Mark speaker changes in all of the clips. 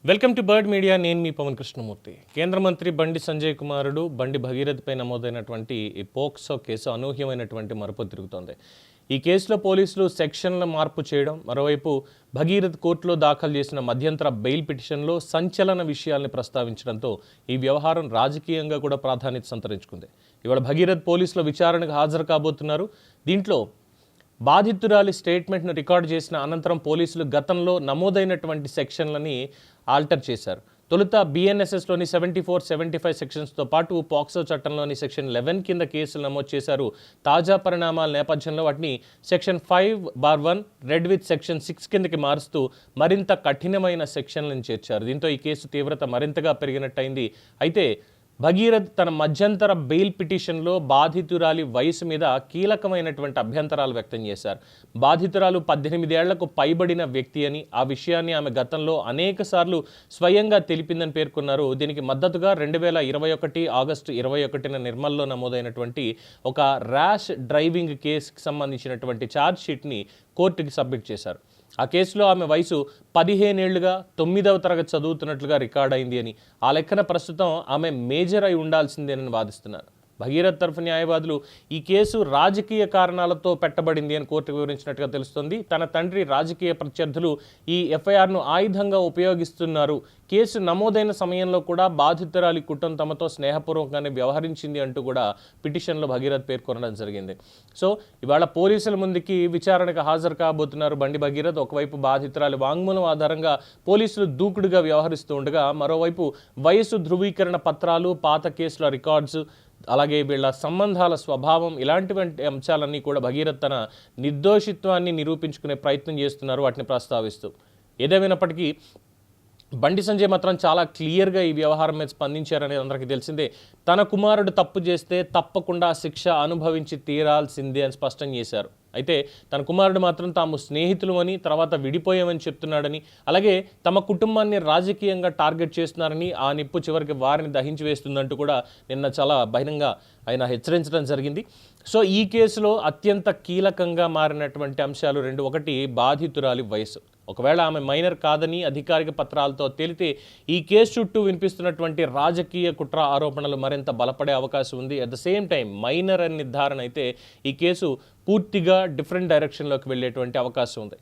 Speaker 1: Welcome to bird media. నేను మీ పవన్ కృష్ణమూర్తి. కేంద్ర మంత్రి బండి సంజయ్ కుమారుడు బండి భగీరథపై నమోదైనటువంటి ఈ పోక్సో కేసు అనూహ్యమైనటువంటి మరపు తిరుగుతోంది. ఈ కేసులో పోలీసులు సెక్షన్ల మార్పు చేయడం, మరోవైపు భగీరథ్ కోర్టులో దాఖలు చేసిన మధ్యంతర బెయిల్ పిటిషన్లో సంచలన విషయాల్ని ప్రస్తావించడంతో ఈ వ్యవహారం రాజకీయంగా కూడా ప్రాధాన్యత సంతరించుకుంది. ఇవాళ భగీరథ్ పోలీసుల విచారణకు హాజరు కాబోతున్నారు. దీంట్లో బాధితురాలి స్టేట్మెంట్ను రికార్డు చేసిన అనంతరం పోలీసులు గతంలో నమోదైనటువంటి సెక్షన్లని ఆల్టర్ చేశారు. తొలుత BNSSలోని 74, 75 సెక్షన్స్తో పాటు పాక్సో చట్టంలోని సెక్షన్ 11 కింద కేసులు నమోదు చేశారు. తాజా పరిణామాల నేపథ్యంలో వాటిని సెక్షన్ 5/1 రెడ్ విత్ సెక్షన్ 6 కిందకి మారుస్తూ మరింత కఠినమైన సెక్షన్లను చేర్చారు. దీంతో ఈ కేసు తీవ్రత మరింతగా పెరిగినట్టయింది. అయితే భగీరథ్ తన మధ్యంతర బెయిల్ పిటిషన్లో బాధితురాలి వయసు మీద కీలకమైనటువంటి అభ్యంతరాలు వ్యక్తం చేశారు. బాధితురాలు 18 ఏళ్లకు పైబడిన వ్యక్తి అని, ఆ విషయాన్ని ఆమె గతంలో అనేకసార్లు స్వయంగా తెలిపిందని పేర్కొన్నారు. దీనికి మద్దతుగా 2021 ఆగస్టు 21న నిర్మల్లో నమోదైనటువంటి ఒక ర్యాష్ డ్రైవింగ్ కేసుకి సంబంధించినటువంటి ఛార్జ్ షీట్ని కోర్టుకి సబ్మిట్ చేశారు. ఆ కేసులో ఆమె వయసు 15 ఏళ్లుగా 9వ తరగతి చదువుతున్నట్లుగా రికార్డ్ అయింది అని, ఆ లెక్కన ప్రస్తుతం ఆమె మేజర్ అయి ఉండాల్సిందేనని వాదిస్తున్నారు. భగీరథ్ తరఫు న్యాయవాదులు ఈ కేసు రాజకీయ కారణాలతో పెట్టబడింది అని కోర్టుకు వివరించినట్టుగా తెలుస్తోంది. తన తండ్రి రాజకీయ ప్రత్యర్థులు ఈ FIRను ఆయుధంగా ఉపయోగిస్తున్నారు. కేసు నమోదైన సమయంలో కూడా బాధితురాలి కుటుంబం తమతో స్నేహపూర్వకంగానే వ్యవహరించింది అంటూ కూడా పిటిషన్లో భగీరథ్ పేర్కొనడం జరిగింది. సో ఇవాళ పోలీసుల ముందుకి విచారణకు హాజరు కాబోతున్నారు బండి భగీరథ్. ఒకవైపు బాధితురాలి వాంగ్మూలం ఆధారంగా పోలీసులు దూకుడుగా వ్యవహరిస్తూ ఉండగా, మరోవైపు వయసు ధృవీకరణ పత్రాలు, పాత కేసుల రికార్డ్స్, అలాగే వీళ్ళ సంబంధాల స్వభావం, ఇలాంటివంటి అంశాలన్నీ కూడా భగీరథ్ తన నిర్దోషిత్వాన్ని నిరూపించుకునే ప్రయత్నం చేస్తున్నారు, వాటిని ప్రస్తావిస్తూ. ఏదేమైనప్పటికీ బండి సంజయ్ మాత్రం చాలా క్లియర్గా ఈ వ్యవహారం మీద స్పందించారనేది అందరికీ తెలిసిందే. తన కుమారుడు తప్పు చేస్తే తప్పకుండా శిక్ష అనుభవించి తీరాల్సిందే అని స్పష్టం చేశారు. అయితే తన కుమారుడు మాత్రం తాము స్నేహితులు అని, తర్వాత విడిపోయామని చెప్తున్నాడని, అలాగే తమ కుటుంబాన్ని రాజకీయంగా టార్గెట్ చేస్తున్నారని, ఆ నిప్పు చివరికి వారిని దహించి వేస్తుందంటూ కూడా నిన్న చాలా బహిరంగంగా ఆయన హెచ్చరించడం జరిగింది. సో ఈ కేసులో అత్యంత కీలకంగా మారినటువంటి అంశాలు రెండు. ఒకటి, బాధితురాలి వయసు. ఒకవేళ ఆమె మైనర్ కాదని అధికారిక పత్రాలతో తేలితే ఈ కేసు చుట్టూ వినిపిస్తున్నటువంటి రాజకీయ కుట్ర ఆరోపణలు మరింత బలపడే అవకాశం ఉంది. At the same time minor అని నిర్ధారణ అయితే ఈ కేసు పూర్తిగా డిఫరెంట్ డైరెక్షన్లోకి వెళ్ళేటువంటి అవకాశం ఉంది.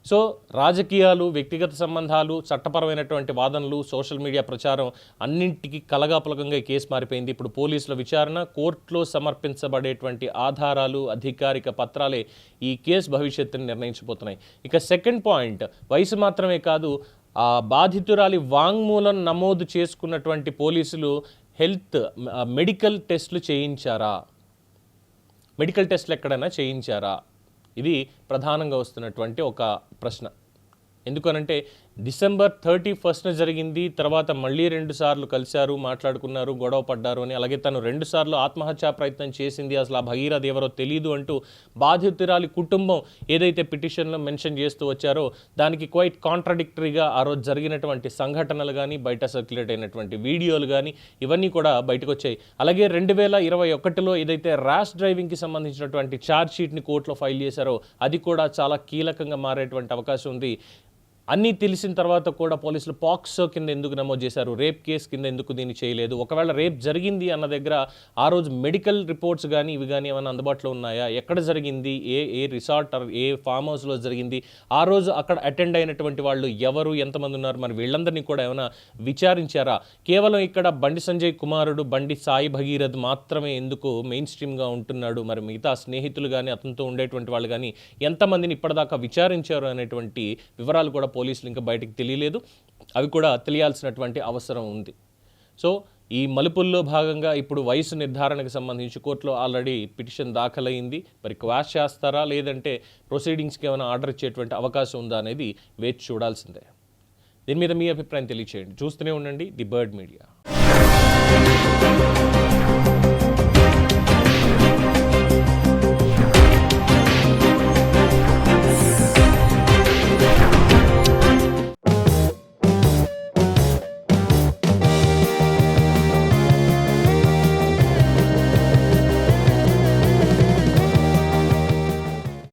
Speaker 1: సో రాజకీయాలు, వ్యక్తిగత సంబంధాలు, చట్టపరమైనటువంటి వాదనలు, సోషల్ మీడియా ప్రచారం అన్నింటికి కలగాపులకంగా ఈ కేసు మారిపోయింది. ఇప్పుడు పోలీసుల విచారణ, కోర్టులో సమర్పించబడేటువంటి ఆధారాలు, అధికారిక పత్రాలే ఈ కేసు భవిష్యత్తుని నిర్ణయించబోతున్నాయి. ఇక సెకండ్ పాయింట్, వయసు మాత్రమే కాదు, ఆ బాధితురాలి వాంగ్మూలం నమోదు చేసుకున్నటువంటి పోలీసులు మెడికల్ టెస్టులు చేయించారా, మెడికల్ టెస్టులు ఎక్కడైనా చేయించారా? ఇది ప్రధానంగా వస్తున్నటువంటి ఒక ప్రశ్న. ఎందుకనంటే December 31న జరిగింది. తర్వాత మళ్ళీ 2 సార్లు కలిశారు, మాట్లాడుకున్నారు, గొడవ పడ్డారు అని, అలాగే తను 2 సార్లు ఆత్మహత్యా ప్రయత్నం చేసింది, అసలు ఆ భగీరథ్ ఎవరో తెలియదు అంటూ బాధితురాలి కుటుంబం ఏదైతే పిటిషన్లో మెన్షన్ చేస్తూ వచ్చారో దానికి క్వైట్ కాంట్రడిక్టరీగా ఆ రోజు జరిగినటువంటి సంఘటనలు కానీ, బయట సర్క్యులేట్ అయినటువంటి వీడియోలు కానీ, ఇవన్నీ కూడా బయటకు వచ్చాయి. అలాగే 2021లో ఏదైతే ర్యాష్ డ్రైవింగ్కి సంబంధించినటువంటి ఛార్జ్ షీట్ని కోర్టులో ఫైల్ చేశారో అది కూడా చాలా కీలకంగా మారేటువంటి అవకాశం ఉంది. అన్నీ తెలిసిన తర్వాత కూడా పోలీసులు పాక్సో కింద ఎందుకు నమోదు చేశారు, రేప్ కేసు కింద ఎందుకు దీన్ని చేయలేదు? ఒకవేళ రేప్ జరిగింది అన్న దగ్గర ఆ రోజు మెడికల్ రిపోర్ట్స్ కానీ ఇవి కానీ ఏమైనా అందుబాటులో ఉన్నాయా? ఎక్కడ జరిగింది? ఏ రిసార్ట్, ఏ ఫామ్ హౌస్లో జరిగింది? ఆ రోజు అక్కడ అటెండ్ అయినటువంటి వాళ్ళు ఎవరు, ఎంతమంది ఉన్నారు? మరి వీళ్ళందరినీ కూడా ఏమైనా విచారించారా? కేవలం ఇక్కడ బండి సంజయ్ కుమారుడు బండి సాయి భగీరథ్ మాత్రమే ఎందుకు మెయిన్ స్ట్రీమ్గా ఉంటున్నాడు? మరి మిగతా స్నేహితులు కానీ, అతనితో ఉండేటువంటి వాళ్ళు కానీ ఎంతమందిని ఇప్పటిదాకా విచారించారు అనేటువంటి వివరాలు కూడా పోలీసులు ఇంకా బయటికి తెలియలేదు. అవి కూడా తెలియాల్సినటువంటి అవసరం ఉంది. సో ఈ మలుపుల్లో భాగంగా ఇప్పుడు వయసు నిర్ధారణకు సంబంధించి కోర్టులో ఆల్రెడీ పిటిషన్ దాఖలైంది. మరి క్వాష్ చేస్తారా, లేదంటే ప్రొసీడింగ్స్కి ఏమైనా ఆర్డర్ ఇచ్చేటువంటి అవకాశం ఉందా అనేది వేచి చూడాల్సిందే. దీని మీద మీ అభిప్రాయం తెలియచేయండి. చూస్తూనే ఉండండి ది బర్డ్ మీడియా.